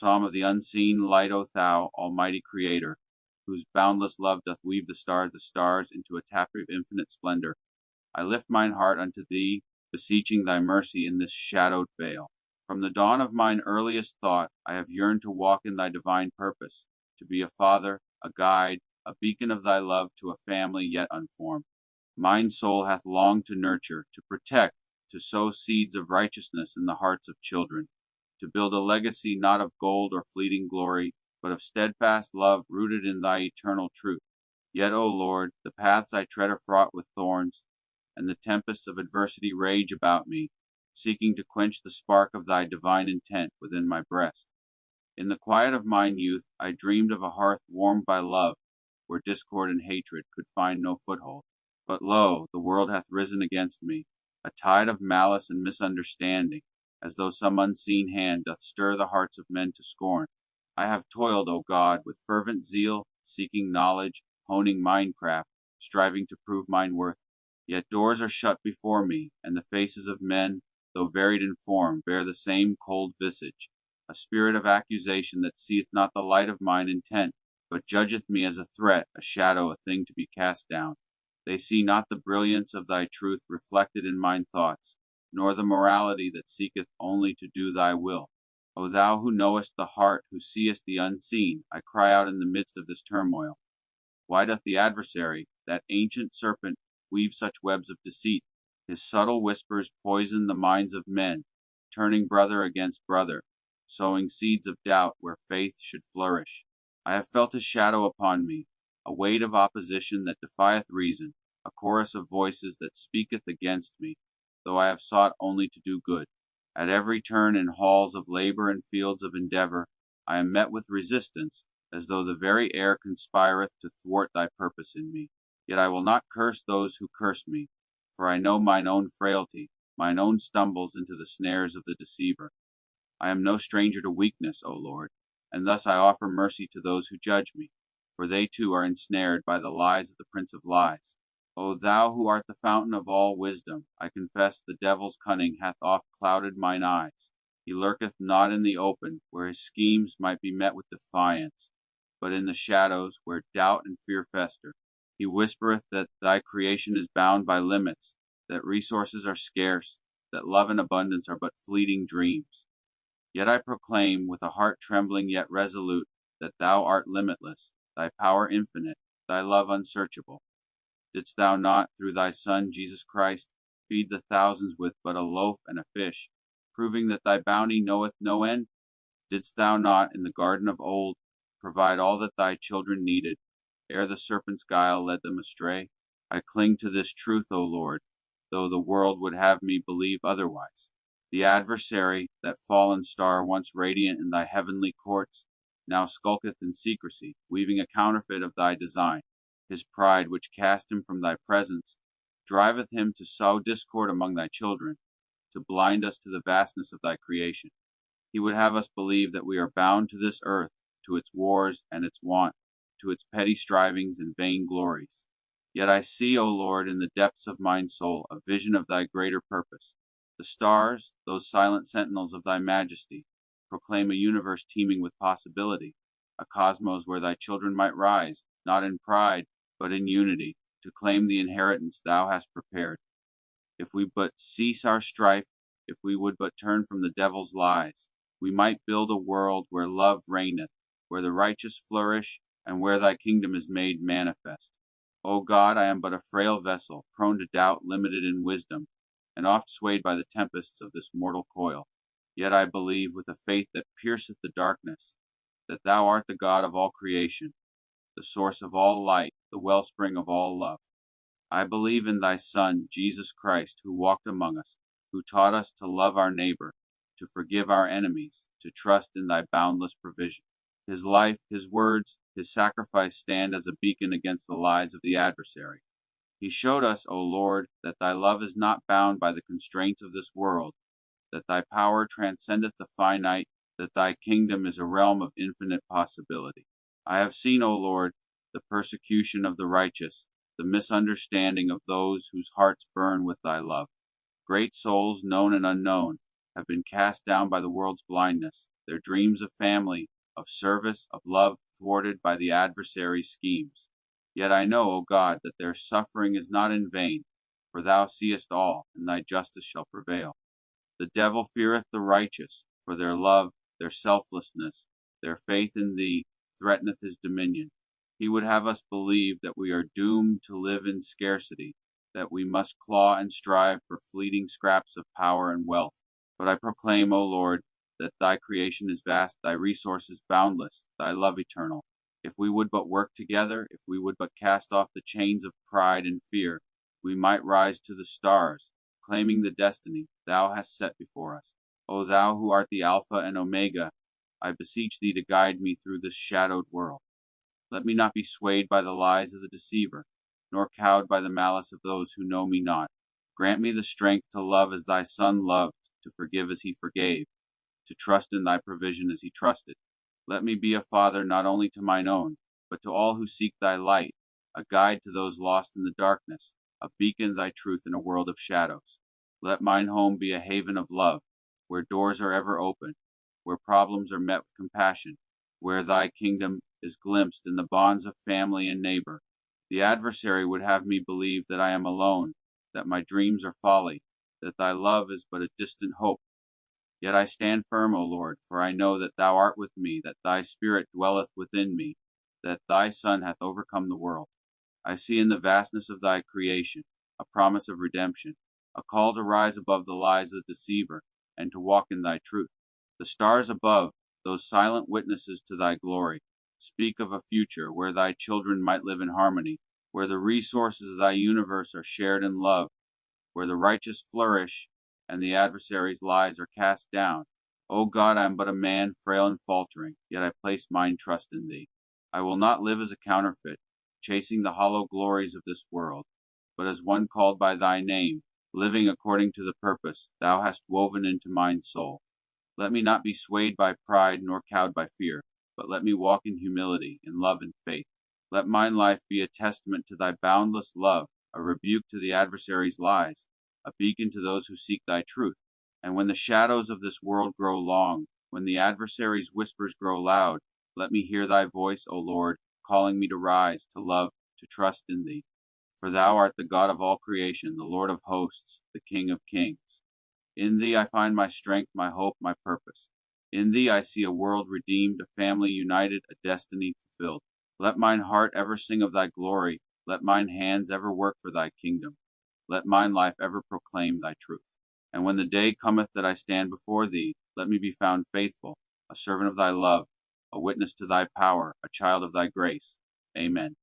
psalm of the unseen light, O thou, almighty Creator, whose boundless love doth weave the stars into a tapestry of infinite splendor. I lift mine heart unto thee, beseeching thy mercy in this shadowed vale. From the dawn of mine earliest thought, I have yearned to walk in thy divine purpose, to be a father, a guide, a beacon of thy love to a family yet unformed. Mine soul hath longed to nurture, to protect, to sow seeds of righteousness in the hearts of children, to build a legacy not of gold or fleeting glory, but of steadfast love rooted in thy eternal truth. Yet, O Lord, the paths I tread are fraught with thorns, and the tempests of adversity rage about me, seeking to quench the spark of thy divine intent within my breast. In the quiet of mine youth, I dreamed of a hearth warmed by love, where discord and hatred could find no foothold. But lo, the world hath risen against me, a tide of malice and misunderstanding, as though some unseen hand doth stir the hearts of men to scorn. I have toiled, O God, with fervent zeal, seeking knowledge, honing minecraft, striving to prove mine worth. Yet doors are shut before me, and the faces of men, though varied in form, bear the same cold visage, a spirit of accusation that seeth not the light of mine intent, but judgeth me as a threat, a shadow, a thing to be cast down. They see not the brilliance of thy truth reflected in mine thoughts, nor the morality that seeketh only to do thy will. O thou who knowest the heart, who seest the unseen, I cry out in the midst of this turmoil. Why doth the adversary, that ancient serpent, weave such webs of deceit? His subtle whispers poison the minds of men, turning brother against brother, sowing seeds of doubt where faith should flourish. I have felt his shadow upon me, a weight of opposition that defieth reason, a chorus of voices that speaketh against me, though I have sought only to do good. At every turn in halls of labor and fields of endeavor, I am met with resistance, as though the very air conspireth to thwart thy purpose in me. Yet I will not curse those who curse me, for I know mine own frailty, mine own stumbles into the snares of the deceiver. I am no stranger to weakness, O Lord, and thus I offer mercy to those who judge me, for they too are ensnared by the lies of the Prince of Lies. O thou who art the fountain of all wisdom, I confess the devil's cunning hath oft clouded mine eyes. He lurketh not in the open, where his schemes might be met with defiance, but in the shadows, where doubt and fear fester. He whispereth that thy creation is bound by limits, that resources are scarce, that love and abundance are but fleeting dreams. Yet I proclaim, with a heart trembling yet resolute, that thou art limitless, thy power infinite, thy love unsearchable. Didst thou not, through thy Son, Jesus Christ, feed the thousands with but a loaf and a fish, proving that thy bounty knoweth no end? Didst thou not, in the garden of old, provide all that thy children needed, ere the serpent's guile led them astray? I cling to this truth, O Lord, though the world would have me believe otherwise. The adversary, that fallen star once radiant in thy heavenly courts, now skulketh in secrecy, weaving a counterfeit of thy design. His pride, which cast him from thy presence, driveth him to sow discord among thy children, to blind us to the vastness of thy creation. He would have us believe that we are bound to this earth, to its wars and its want, to its petty strivings and vain glories. Yet I see, O Lord, in the depths of mine soul, a vision of thy greater purpose. The stars, those silent sentinels of thy majesty, proclaim a universe teeming with possibility, a cosmos where thy children might rise, not in pride, but in unity, to claim the inheritance thou hast prepared. If we but cease our strife, if we would but turn from the devil's lies, we might build a world where love reigneth, where the righteous flourish, and where thy kingdom is made manifest. O God, I am but a frail vessel, prone to doubt, limited in wisdom, and oft swayed by the tempests of this mortal coil. Yet I believe, with a faith that pierceth the darkness, that thou art the God of all creation, the source of all light, the wellspring of all love. I believe in thy Son, Jesus Christ, who walked among us, who taught us to love our neighbor, to forgive our enemies, to trust in thy boundless provision. His life, his words, his sacrifice stand as a beacon against the lies of the adversary. He showed us, O Lord, that thy love is not bound by the constraints of this world, that thy power transcendeth the finite, that thy kingdom is a realm of infinite possibility. I have seen, O Lord, the persecution of the righteous, the misunderstanding of those whose hearts burn with thy love. Great souls, known and unknown, have been cast down by the world's blindness, their dreams of family, of service, of love thwarted by the adversary's schemes. Yet I know, O God, that their suffering is not in vain, for thou seest all, and thy justice shall prevail. The devil feareth the righteous, for their love, their selflessness, their faith in thee, threateneth his dominion. He would have us believe that we are doomed to live in scarcity, that we must claw and strive for fleeting scraps of power and wealth. But I proclaim, O Lord, that thy creation is vast, thy resources boundless, thy love eternal. If we would but work together, if we would but cast off the chains of pride and fear, we might rise to the stars, claiming the destiny thou hast set before us. O thou who art the Alpha and Omega, I beseech thee to guide me through this shadowed world. Let me not be swayed by the lies of the deceiver, nor cowed by the malice of those who know me not. Grant me the strength to love as thy Son loved, to forgive as he forgave, to trust in thy provision as he trusted. Let me be a father not only to mine own, but to all who seek thy light, a guide to those lost in the darkness, a beacon of thy truth in a world of shadows. Let mine home be a haven of love, where doors are ever open, where problems are met with compassion, where thy kingdom is glimpsed in the bonds of family and neighbor. The adversary would have me believe that I am alone, that my dreams are folly, that thy love is but a distant hope. Yet I stand firm, O Lord, for I know that thou art with me, that thy Spirit dwelleth within me, that thy Son hath overcome the world. I see in the vastness of thy creation a promise of redemption, a call to rise above the lies of the deceiver, and to walk in thy truth. The stars above, those silent witnesses to thy glory, speak of a future where thy children might live in harmony, where the resources of thy universe are shared in love, where the righteous flourish and the adversary's lies are cast down. O God, I am but a man, frail and faltering, yet I place mine trust in thee. I will not live as a counterfeit, chasing the hollow glories of this world, but as one called by thy name, living according to the purpose thou hast woven into mine soul. Let me not be swayed by pride nor cowed by fear, but let me walk in humility, in love and faith. Let mine life be a testament to thy boundless love, a rebuke to the adversary's lies, a beacon to those who seek thy truth. And when the shadows of this world grow long, when the adversary's whispers grow loud, let me hear thy voice, O Lord, calling me to rise, to love, to trust in thee. For thou art the God of all creation, the Lord of hosts, the King of kings. In thee I find my strength, my hope, my purpose. In thee I see a world redeemed, a family united, a destiny fulfilled. Let mine heart ever sing of thy glory, let mine hands ever work for thy kingdom. Let mine life ever proclaim thy truth. And when the day cometh that I stand before thee, let me be found faithful, a servant of thy love, a witness to thy power, a child of thy grace. Amen.